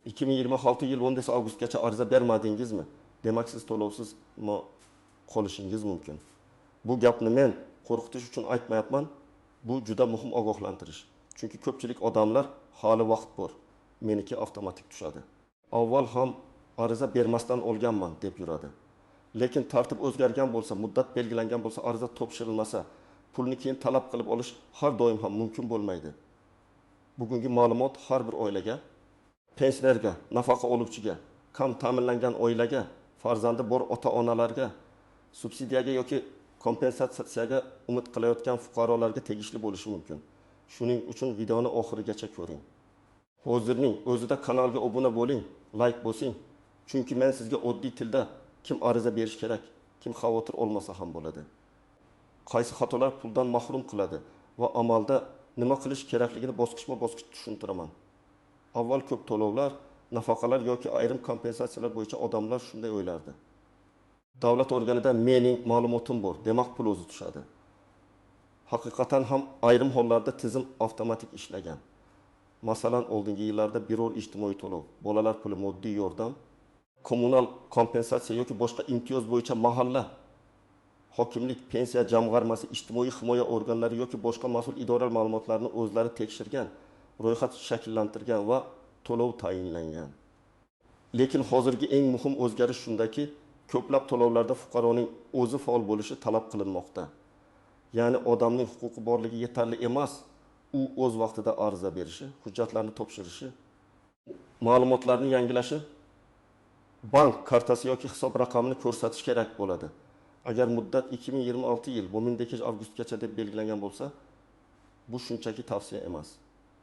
2026 yil 10 avgustgacha ariza bermadingizmi? Demak siz to'lovsiz qolishingiz mumkin. Bu gapni men qo'rqitish uchun aytmayapman. Bu juda muhim ogohlantirish. Chunki ko'pchilik odamlar hali vaqt bor. Meniki avtomatik tushadi. Avval ham ariza bermasdan olganman deb yuradi. Lekin tartib o'zgargan bo'lsa, muddat belgilangan bo'lsa, ariza topshirilmasa, pulni keyin talab qilib olish har doim ham mumkin bo'lmaydi. Bugungi ma'lumot har bir oilaga, pensionerga, nafaqa oluvchiga, kam ta'minlangan oilaga, farzandi bor ota-onalarga, subsidiyaga yoki kompensatsiyaga umid qilayotgan fuqarolarga tegishli bo'lishi mumkin. Shuning uchun videoni oxirigacha ko'ring. Hozirning o'zida kanalga obuna bo'ling, like bosing. Chunki men sizga oddiy tilda kim ariza berish kerak, kim xavotir olmasa ham bo'ladi. Qaysi xatolar puldan mahrum qiladi va amalda nima qilish kerakligini bosqichma-bosqich tushuntiraman. Avval ko'p to'lovlar, nafaqalar yoki ayrim kompensatsiyalar bo'yicha odamlar shunday o'ylardi. Davlat organida mening ma'lumotim bor, demak pul o'zi tushadi. Haqiqatan ham ayrim hollarda tizim avtomatik ishlagan. Masalan, oldingi yillarda biror ijtimoiy to'lov, bolalar puli, moddiy yordam, kommunal kompensatsiya yoki boshqa imtiyoz bo'yicha mahalla, hokimlik, pensiya jamg'armasi, ijtimoiy himoya organlari yoki boshqa mas'ul idoralar ma'lumotlarini o'zlari tekshirgan, ro'yxat shakllantirgan va to'lov tayinlangan. Lekin hozirgi eng muhim o'zgarish shundaki, ko'plab to'lovlarda fuqaroning o'zi faol bo'lishi talab qilinmoqda. Ya'ni odamning huquqi borligi yetarli emas, u o'z vaqtida ariza berishi, hujjatlarni topshirishi, ma'lumotlarni yangilashi, bank kartasi yoki hisob raqamini ko'rsatish kerak bo'ladi. Agar muddat 2026 yil 10 avgustgacha deb belgilangan bo'lsa, bu shunchaki tavsiya emas.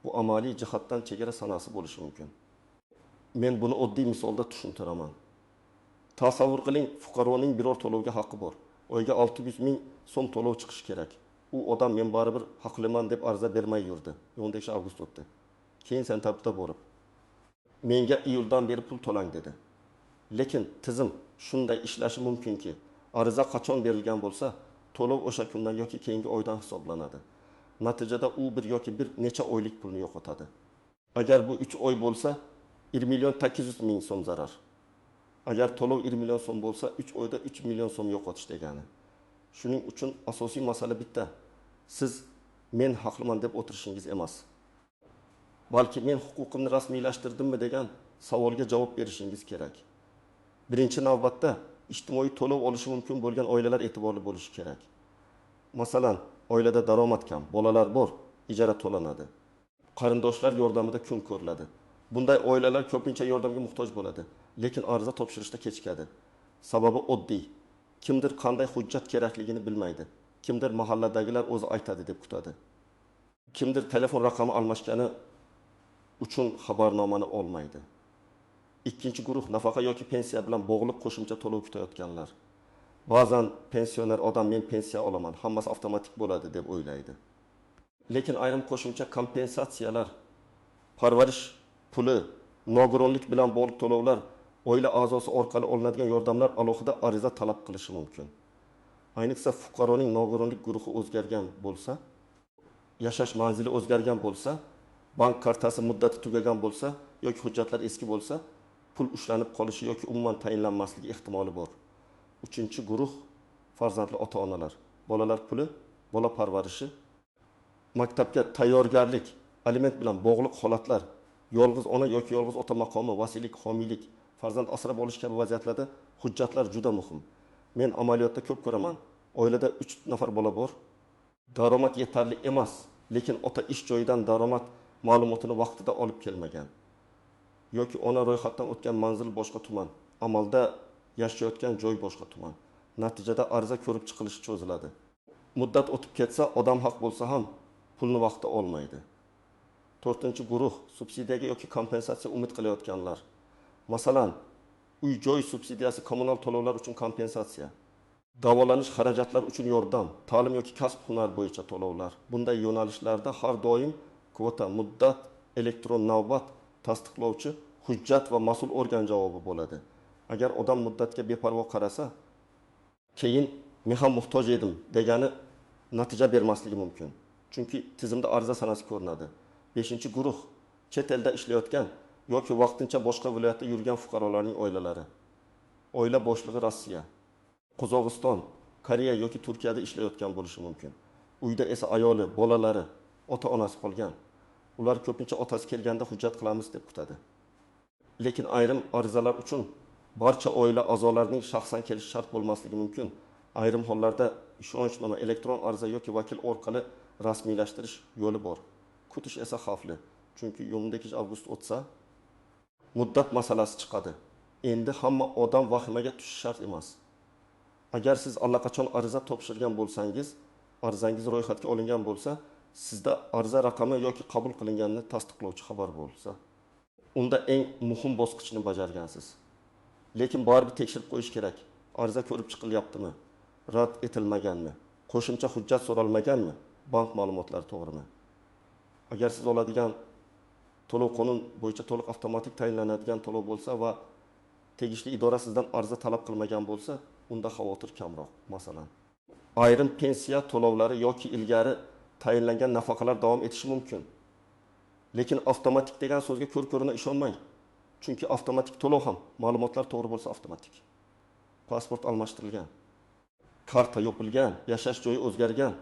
Bu amaliy jihatdan chegara sanasi bo'lishi mumkin. Men buni oddiy misolda tushuntiraman. Tasavvur qiling, fuqaroning biror to'lovga haqqi bor. Oyga 600 ming so'm to'lov chiqishi kerak. U odam men baribir haqliman deb ariza bermay yurdi. 10 avgust o'tdi. Keyin sentabrda borib, menga iyuldan beri pul to'lang dedi. Lekin tizim shunday ishlashi mumkinki, ariza qachon berilgan bo'lsa, to'lov o'sha kundan yoki keyingi oydan hisoblanadi. Natijada u bir yoki bir necha oylik pulni yo'qotadi. Agar bu 3 oy bo'lsa, 1 million 800 ming so'm zarar. Agar to'lov 1 million so'm bo'lsa, 3 oyda 3 million so'm yo'qotish degani. Shuning uchun asosiy masala bitta. Siz men haqliman deb o'tirishingiz emas. Balki men huquqimni rasmiylashtirdimmi degan savolga javob berishingiz kerak. Birinchi navbatda ijtimoiy to'lov olishi mumkin bo'lgan oilalar e'tiborli bo'lishi kerak. Masalan, oilada daromad kam, bolalar bor, ijara to'lanadi. Qarindoshlar yordamida kun ko'riladi. Bunday oilalar ko'pincha yordamga muhtoj bo'ladi, lekin ariza topshirishda kechikadi. Sababi oddiy. Kimdir qanday hujjat kerakligini bilmaydi. Kimdir mahalladagilar o'zi aytadi deb kutadi. Kimdir telefon raqami almashgani uchun xabarnomani olmaydi. Ikkinchi guruh nafaqa yoki pensiya bilan bog'liq qo'shimcha to'lov kutayotganlar. Ba'zan pensioner odam men pensiya olaman, hammasi avtomatik bo'ladi deb o'ylaydi. Lekin ayrim qo'shimcha kompensatsiyalar, parvarish puli, nogironlik bilan bog'liq to'lovlar, oila a'zosi orqali olinadigan yordamlar alohida ariza talab qilishi mumkin. Ayniqsa fuqaroning nogironlik guruhi o'zgargan bo'lsa, yashash manzili o'zgargan bo'lsa, bank kartasi muddati tugagan bo'lsa yoki hujjatlar eski bo'lsa, pul ushlanib qolishi yoki umuman tayinlanmasligi ehtimoli bor. Uchinchi guruh farzandli ota-onalar, bolalar puli, bola parvarishi, maktabga tayyorgarlik, aliment bilan bog'liq holatlar, yolg'iz ona yoki yolg'iz ota maqomi, vasiylik, homiylik, farzand asrab olish kabi vaziyatlarda hujjatlar juda muhim. Men amaliyotda ko'p ko'raman. Oilada 3 nafar bola bor. Daromad yetarli emas, lekin ota ish joyidan daromad ma'lumotini vaqtida olib kelmagan. Yoki ona ro'yxatdan o'tgan manzil boshqa tuman, amalda yashayotgan joy boshqa tuman. Natijada ariza ko'rib chiqilishi cho'ziladi. Muddat o'tib ketsa, odam haq bo'lsa ham pulni vaqtida olmaydi. 4-guruh subsidiyaga yoki kompensatsiya umid qilayotganlar. Masalan, uy-joy subsidiyasi, kommunal to'lovlar uchun kompensatsiya, davolanish xarajatlar uchun yordam, ta'lim yoki kasb-hunar bo'yicha to'lovlar. Bunday yo'nalishlarda har doim kvota, muddat, elektron navbat, tasdiqlovchi, hujjat va mas'ul organ javobi bo'ladi. Agar odam muddatga beparvo qarasa, keyin men ham muhtoj edim degani natija bermasligi mumkin. Chunki tizimda ariza sanasi ko'rinadi. 5-guruh chet elda ishlayotgan yoki vaqtincha boshqa viloyatda yurgan fuqarolarning oilalari. Oila boshlig'i Rossiya, Qozog'iston, Koreya yoki Turkiyada ishlayotgan bo'lishi mumkin. Uyda esa ayoli, bolalari, ota-onasi qolgan. Ular ko'pincha otasi kelganda hujjat qilamiz deb kutadi. Lekin ayrim arizalar uchun barcha oila a'zolarining shaxsan kelishi shart bo'lmasligi mumkin. Ayrim hollarda ishonchnoma, elektron ariza yoki vakil orqali rasmiylashtirish yo'li bor. Kutish esa xavfli. Chunki 12 avgust o'tsa, muddat masalasi chiqadi. Endi hamma odam vahimaga tushishi shart emas. Agar siz allaqachon ariza topshirgan bo'lsangiz, arizangiz ro'yxatga olingan bo'lsa, sizda ariza raqami yoki qabul qilinganini tasdiqlovchi xabar bo'lsa, unda eng muhim bosqichni bajargansiz. Lekin baribir tekshirib qo'yish kerak. Ariza ko'rib chiqilyaptimi? Rad etilmaganmi? Qo'shimcha hujjat so'ralmaganmi? Bank ma'lumotlari to'g'rimi? Agar siz oladigan to'lov qonun bo'yicha to'liq avtomatik tayinlanadigan to'lov bo'lsa va tegishli idora sizdan ariza talab qilmagan bo'lsa, unda xavotir kamroq. Masalan, ayrim pensiya to'lovlari yoki ilgari tayinlangan nafaqalar davom etishi mumkin. Lekin avtomatik degan so'zga ko'r-ko'rina ishonmang. Chunki avtomatik to'lov ham ma'lumotlar to'g'ri bo'lsa avtomatik. Pasport almashtirilgan, karta yopilgan, yashash joyi o'zgargan,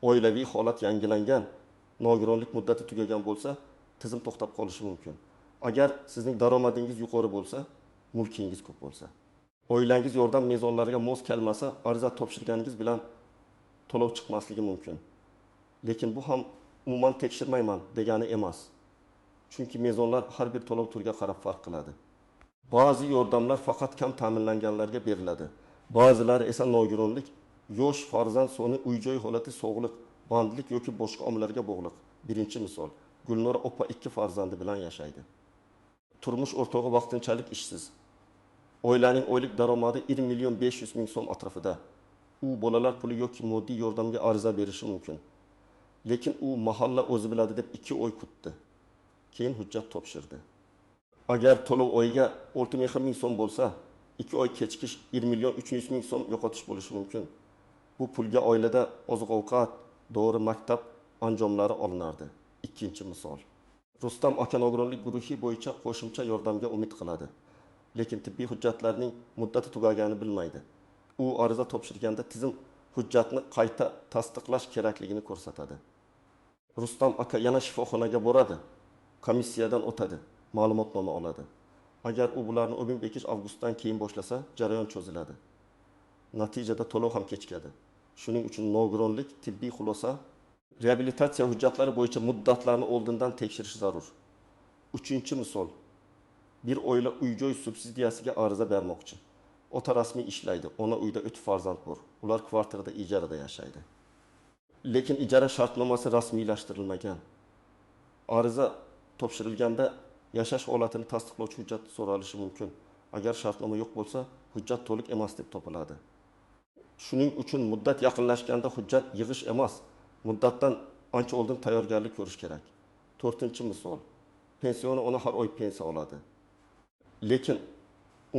oilaviy holat yangilangan, nogironlik muddati tugagan bo'lsa, tizim to'xtab qolishi mumkin. Agar sizning daromadingiz yuqori bo'lsa, mulkingiz ko'p bo'lsa, oilangiz yordam mezonlariga mos kelmasa, ariza topshirganingiz bilan to'lov chiqmasligi mumkin. Lekin bu ham umuman tekshirmayman degani emas. Chunki mezonlar har bir to'lov turiga qarab farq qiladi. Ba'zi yordamlar faqat kam ta'minlanganlarga beriladi. Ba'zilari esa nogironlik, yosh farzand soni, uy-joy holati, sog'liq, bandlik yoki boshqa omillarga bog'liq. Birinchi misol, Gulnora opa 2 farzandi bilan yashaydi. Turmush o'rtog'i vaqtinchalik ishsiz. Oilaning oylik daromadi 1.500.000 so'm atrofida. U bolalar puli yoki moddiy yordamga ariza berishi mumkin. Lekin u mahalla o'zi biladi deb 2 oy kutdi. Keyin hujjat topshirdi. Agar to'lov oyiga 6.000 so'm bo'lsa, 2 oy kechikish 1.300.000 so'm yo'qotish bo'lishi mumkin. Bu pulga oilada oziq-ovqat, dori, maktab anjomlari olinardi. Ikkinchi misol. Rustam aka nogironlik guruhi bo'yicha qo'shimcha yordamga umid qiladi. Lekin tibbiy hujjatlarning muddati tugagani bilmaydi. U ariza topshirganda tizim hujjatni qayta tasdiqlash kerakligini ko'rsatadi. Rustam aka yana shifoxonaga boradi, komissiyadan o'tadi, ma'lumotnoma oladi. Agar u bularni 12 avgustdan keyin boshlasa, jarayon cho'ziladi. Natijada to'lov ham kechikadi. Shuning uchun nogironlik tibbiy xulosa, reabilitatsiya hujjatlari bo'yicha muddatlarni oldindan tekshirish zarur. Uchinchi misol. Bir oila uy-joy subsidiyasiga ariza bermoqchi. Ota rasmiy ishlaydi, ona uyda 3 farzand bor. Ular kvartirada ijarada yashaydi. Lekin ijara shartnomasi rasmiylashtirilmagan. Ariza topshirilganda yashash holatini tasdiqlovchi hujjat so'ralishi mumkin. Agar shartnoma yo'q bo'lsa, hujjat to'liq emas deb topiladi. Shuning uchun muddat yaqinlashganda hujjat yig'ish emas, muddatdan ancha oldin tayyorgarlik ko'rish kerak. 4-misol. Pensioni ona har oy pensiya oladi. Lekin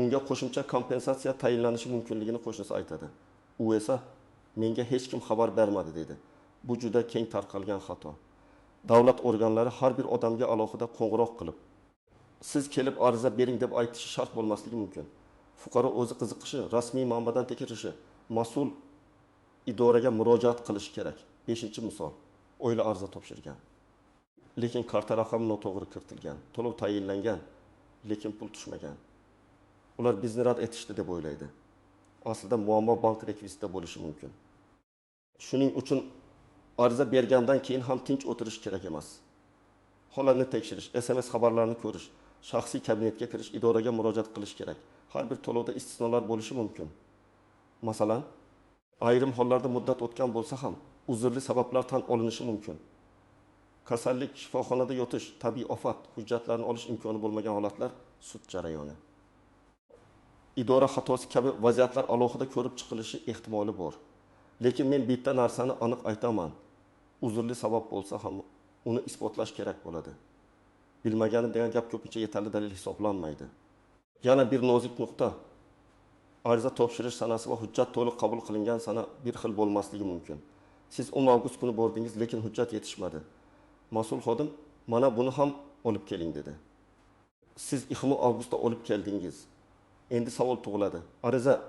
unga qo'shimcha kompensatsiya tayinlanishi mumkinligini qo'shnisi aytadi. U esa menga hech kim xabar bermadi dedi. Bu juda keng tarqalgan xato. Davlat organlari har bir odamga alohida qo'ng'iroq qilib, siz kelib ariza bering deb aytishi shart bo'lmasligi mumkin. Fuqaro o'zi qiziqishi, rasmiy manbadan tekshirishi, mas'ul idoraga murojaat qilish kerak. 5-misol. Oila ariza topshirgan. Lekin karta raqami noto'g'ri kiritilgan, to'lov tayinlangan, lekin pul tushmagan. Ular bizni rad etishdi deb o'ylaydi. Aslida muammo bank rekvizitida bo'lishi mumkin. Shuning uchun ariza bergandan keyin ham tinch o'tirish kerak emas. Holatni tekshirish, SMS xabarlarini ko'rish, shaxsiy kabinetga kirish, idoraga murojaat qilish kerak. Har bir to'lovda istisnolar bo'lishi mumkin. Masalan, ayrim hollarda muddat o'tgan bo'lsa ham uzrli sabablar tan olinishi mumkin. Kasallik, shifoxonada yotish, tabiiy ofat, hujjatlarni olish imkoni bo'lmagan holatlar, sud jarayoni. Idora xatosi kabi vaziyatlar alohida ko'rib chiqilishi ehtimoli bor. Lekin men bitta narsani aniq aytaman. Uzrli sabab bo'lsa ham uni isbotlash kerak bo'ladi. Bilmaganim degan gap ko'pincha yetarli dalil hisoblanmaydi. Yana bir nozik nuqta. Ariza topshirish sanasi va hujjat to'liq qabul qilingan sana bir xil bo'lmasligi mumkin. Siz 10 avgust kuni bordingiz, lekin hujjat yetishmadi. Mas'ul xodim mana buni ham olib keling dedi. Siz 2 avgustda olib keldingiz. Endi savol tug'iladi. Ariza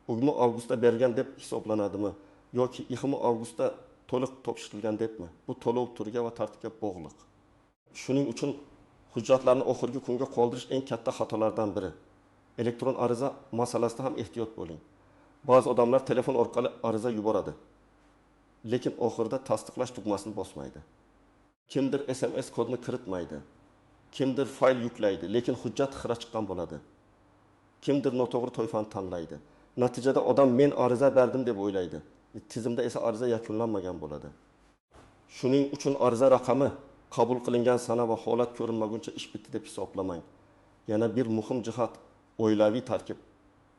2 avgustda bergan deb hisoblanadimi yoki 2 avgustda to'liq topshirilgan debmi? Bu to'lov turiga va tartibga bog'liq. Shuning uchun hujjatlarni oxirgi kunga qoldirish eng katta xatolardan biri. Elektron ariza masalasida ham ehtiyot bo'ling. Ba'zi odamlar telefon orqali ariza yuboradi, lekin oxirida tasdiqlash tugmasini bosmaydi. Kimdir SMS kodini kiritmaydi. Kimdir fayl yuklaydi, lekin hujjat xira chiqqan bo'ladi. Kimdir noto'g'ri toifani tanlaydi. Natijada odam men ariza berdim deb o'ylaydi. Tizimda esa ariza yakunlanmagan bo'ladi. Shuning uchun ariza raqami qabul qilingan sana va holat ko'rinmaguncha ish bitdi deb hisoblamang. Yana bir muhim jihat oilaviy tarkib.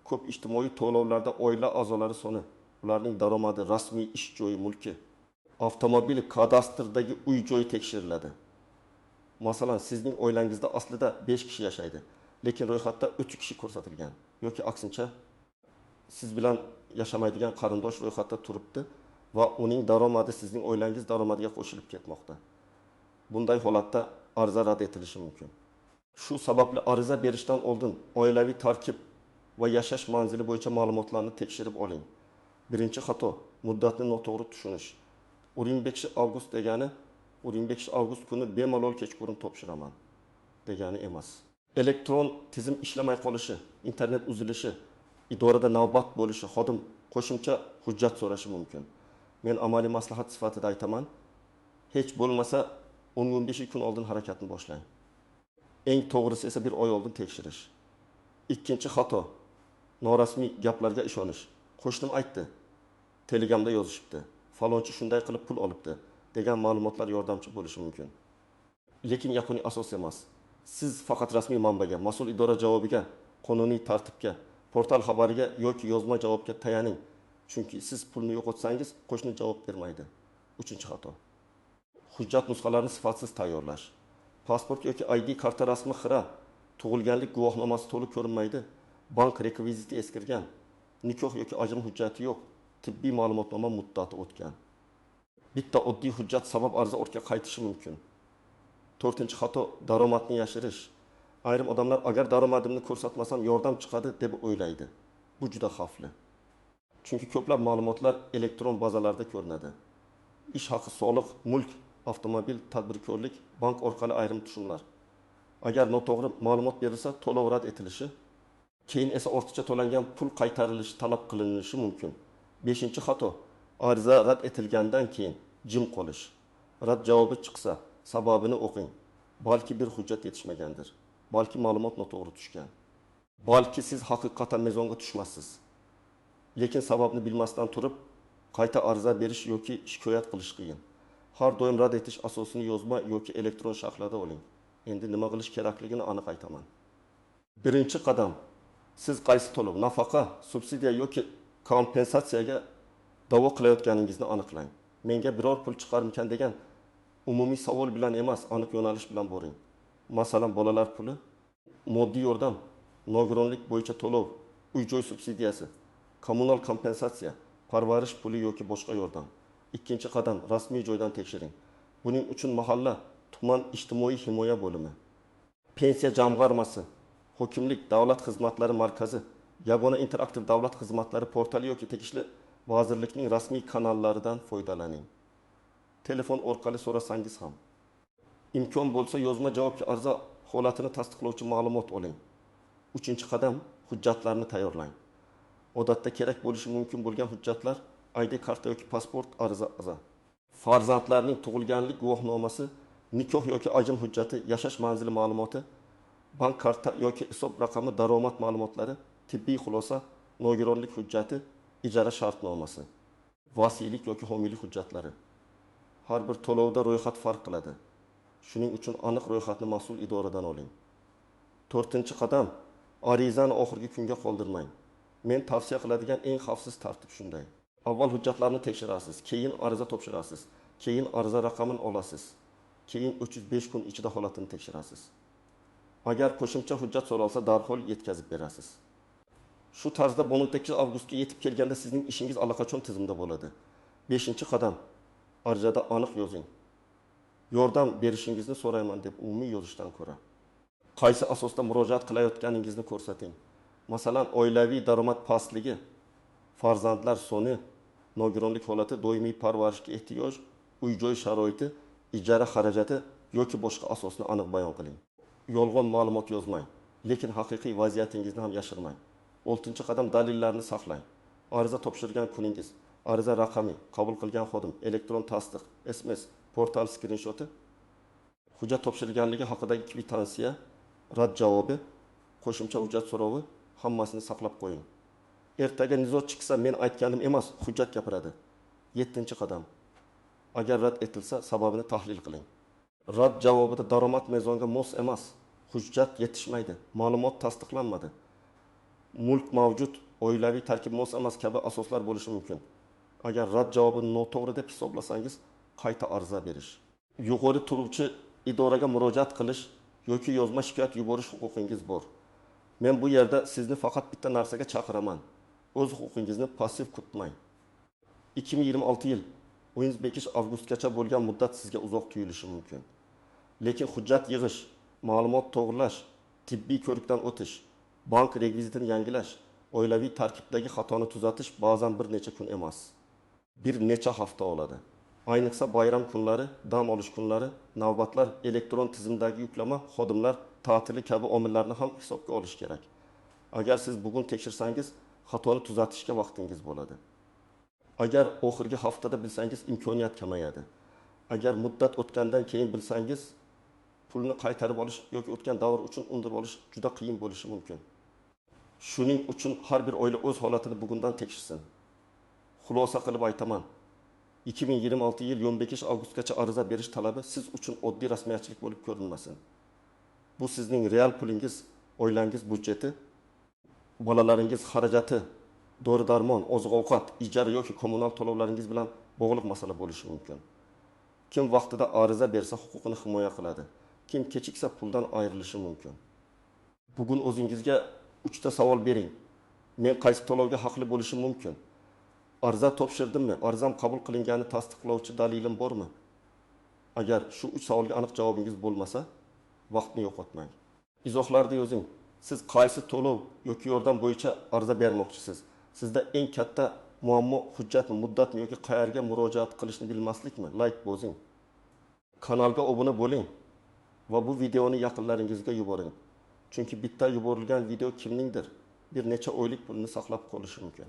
Ko'p ijtimoiy to'lovlarda oila a'zolari soni, ularning daromadi, rasmiy ish joyi, mulki, avtomobil, kadastrdagi uy joyi tekshiriladi. Masalan, sizning oilangizda aslida 5 kishi yashaydi, lekin ro'yxatda 3 kishi ko'rsatilgan yoki aksincha siz bilan yashamaydigan qarindosh ro'yxatda turibdi va uning daromadi sizning oilangiz daromadiga qo'shilib ketmoqda. Bunday holatda ariza rad etilishi mumkin. Shu sababli ariza berishdan oldin oilaviy tarkib va yashash manzili bo'yicha ma'lumotlarni tekshirib oling. Birinchi xato muddatni noto'g'ri tushunish. 15 avgust degani 15 avgust kuni bemalol kechqurun topshiraman degani emas. Elektron tizim ishlamay qolishi, internet uzilishi, idorada navbat bo'lishi, xodim qo'shimcha hujjat so'rashi mumkin. Men amaliy maslahat sifatida aytaman, hech bo'lmasa 10-15 kun oldin harakatni boshlang. Eng to'g'risi esa bir oy oldin tekshirish. Ikkinchi xato norasmiy gaplarga ishonish. Qo'shnim aytdi, Telegramda yozishibdi, falonchi shunday qilib pul olibdi degan ma'lumotlar yordamchi bo'lishi mumkin. Lekin yakuniy asos emas. Siz faqat rasmiy manbaga, mas'ul idora javobiga, qonuniy tartibga, portal xabariga yoki yozma javobga tayaning. Chunki siz pulni yo'qotsangiz, qo'shni javob bermaydi. Uchinchi xato. Hujjat nusxalarini sifatsiz tayyorlash. Pasport yoki ID karta rasmi xira, tug'ilganlik guvohnomasi to'liq ko'rinmaydi, bank rekviziti eskirgan, nikoh yoki ajrim hujjati yo'q, tibbiy ma'lumotnoma muddati o'tgan. Bitta oddiy hujjat sabab ariza ortga qaytishi mumkin. 4-xato daromadni yashirish. Ayrim odamlar agar daromadimni ko'rsatmasam yordam chiqadi deb o'ylaydi. Bu juda xavfli. Chunki ko'plab ma'lumotlar elektron bazalarda ko'rinadi. Ish haqi, soliq, mulk, avtomobil, tadbirkorlik, bank orqali ayrim tushumlar. Agar noto'g'ri ma'lumot berilsa, to'lov rad etilishi, keyin esa ortiqcha to'langan pul qaytarilishi talab qilinishi mumkin. 5-xato ariza rad etilgandan keyin jim qolish. Rad javobi chiqsa, sababini o'qing. Balki bir hujjat yetishmagandir. Balki ma'lumot noto'g'ri tushgan. Balki siz haqiqatan mezonga tushmassiz. Lekin sababni bilmasdan turib, qayta ariza berish yoki shikoyat qilish qiyin. Har doim rad etish asosini yozma yoki elektron shaklda oling. Endi nima qilish kerakligini aniq aytaman. Birinchi qadam, siz qaysi to'lov, nafaqa, subsidiya yoki kompensatsiyaga da'vo qilayotganingizni aniqlang. Menga biror pul chiqarmikan degan umumiy savol bilan emas, aniq yo'nalish bilan boring. Masalan, bolalar puli, moddiy yordam, nogironlik bo'yicha to'lov, uy-joy subsidiyasi, kommunal kompensatsiya, parvarish puli yoki boshqa yordam. Ikkinchi qadam, rasmiy joydan tekshiring. Buning uchun mahalla, tuman ijtimoiy himoya bo'limi, pensiya jamg'armasi, hokimlik, davlat xizmatlari markazi, yagona interaktiv davlat xizmatlari portali yoki tegishli vazirlikning rasmiy kanallaridan foydalaning. Telefon orqali so'rasangiz ham. Imkon bo'lsa yozma javobga ariza holatini tasdiqlovchi ma'lumot oling. 3-qadam, hujjatlarni tayyorlang. Odatda kerak bo'lishi mumkin bo'lgan hujjatlar ID karta yoki pasport, ariza. Farzandlarning tug'ilganlik guvohnomasi, nikoh yoki ajrim hujjati, yashash manzili ma'lumoti, bank karta yoki hisob raqami, daromad ma'lumotlari, tibbiy xulosa, nogironlik hujjati, ijara shartnomasi, vasiylik yoki homiylik hujjatlari. Har bir to'lovda ro'yxat farq qiladi. Shuning uchun aniq ro'yxatni mas'ul idoradan oling. 4-qadam, arizani oxirgi kunga qoldirmang. Men tavsiya qiladigan eng xavfsiz tartib shunday. Avval hujjatlarni tekshirasiz, keyin ariza topshirasiz, keyin ariza raqamini olasiz, keyin 305 kun ichida holatini tekshirasiz. Agar qo'shimcha hujjat so'ralsa, darhol yetkazib berasiz. Shu tarzda 18 avgustga yetib kelganda sizning ishingiz allaqachon tizimda bo'ladi. 5-qadam, arizada aniq yozing. Yordam berishingizni so'rayman deb umumiy yozishdan ko'ra. qaysi asosda murojaat qilayotganingizni ko'rsating. Masalan, oilaviy daromad pastligi, farzandlar soni, nogironlik holati, doimiy parvarishga ehtiyoj, uy-joy sharoiti, ijara xarajati yoki boshqa asosni aniq bayon qiling. Yolg'on ma'lumot yozmang, lekin haqiqiy vaziyatingizni ham yashirmang. 6-qadam dalillarni saqlang. Ariza topshirgan kuningiz, ariza raqami, qabul qilgan xodim, elektron tasdiq, SMS, portal skrinshoti, hujjat topshirganligi haqidagi kvitansiya, rad javobi, qo'shimcha hujjat so'rovi hammasini saqlab qo'ying. Ertaga nizo chiqsa men aytganim emas, hujjat gapiradi. 7-qadam. Agar rad etilsa, sababini tahlil qiling. Rad javobida daromad mezonga mos emas, hujjat yetishmaydi, ma'lumot tasdiqlanmadi, mulk mavjud, oilaviy tarkib mos emas kabi asoslar bo'lishi mumkin. Agar rad javobini noto'g'ri deb hisoblasangiz, qayta ariza berish. Yuqori turuvchi idoraga murojaat qilish yoki yozma shikoyat yuborish huquqingiz bor. Men bu yerda sizni faqat bitta narsaga chaqiraman. O'z huquqingizni passiv kutmang. 2026 yil 15-avgustgacha bo'lgan muddat sizga uzoq tuyulishi mumkin. Lekin hujjat yig'ish, ma'lumot to'g'rilash, tibbiy ko'rikdan o'tish, bank rekvizitini yangilash, oilaviy tarkibdagi xatoni tuzatish ba'zan bir necha kun emas, bir necha hafta oladi. Ayniqsa bayram kunlari, dam olish kunlari, navbatlar, elektron tizimdagi yuklama, xodimlar ta'tili kabi omillarni ham hisobga olish kerak. Agar siz bugun tekshirsangiz, xatoni tuzatishga vaqtingiz bo'ladi. Agar oxirgi haftada bilsangiz, imkoniyat kamayadi. Agar muddat o'tgandan keyin bilsangiz, pulni qaytarib olish yoki o'tgan davr uchun undirib olish juda qiyin bo'lishi mumkin. Shuning uchun har bir oila o'z holatini bugundan tekshirsin. Xulosa qilib aytaman. 2026 yil 15-avgustgacha ariza berish talabi siz uchun oddiy rasmiyatchilik bo'lib ko'rinmasin. Bu sizning real pulingiz, oilangiz budjeti, bolalaringiz xarajati, dori-darmon, oziq-ovqat, ijara yoki kommunal to'lovlaringiz bilan bog'liq masala bo'lishi mumkin. Kim vaqtida ariza bersa huquqini himoya qiladi. Kim kechiksa puldan ayrilishi mumkin. Bugun o'zingizga 3 ta savol bering. Men qaysi to'lovga haqli bo'lishim mumkin? Ariza topshirdimmi? Arizam qabul qilingani tasdiqlovchi dalilim bormi? Agar shu 3 savolga aniq javobingiz bo'lmasa, vaqtni yo'qotmang. Izohlarda yozing. Siz qaysi to'lov yoki yordam bo'yicha ariza bermoqchisiz? Sizda eng katta muammo hujjatni, muddatni yoki qayerga murojaat qilishni bilmaslikmi? Like bosing. Kanalga obuna bo'ling va bu videoni yaqinlaringizga yuboring. Chunki bitta yuborilgan video kimningdir bir necha oylik pulni saqlab qolishi mumkin.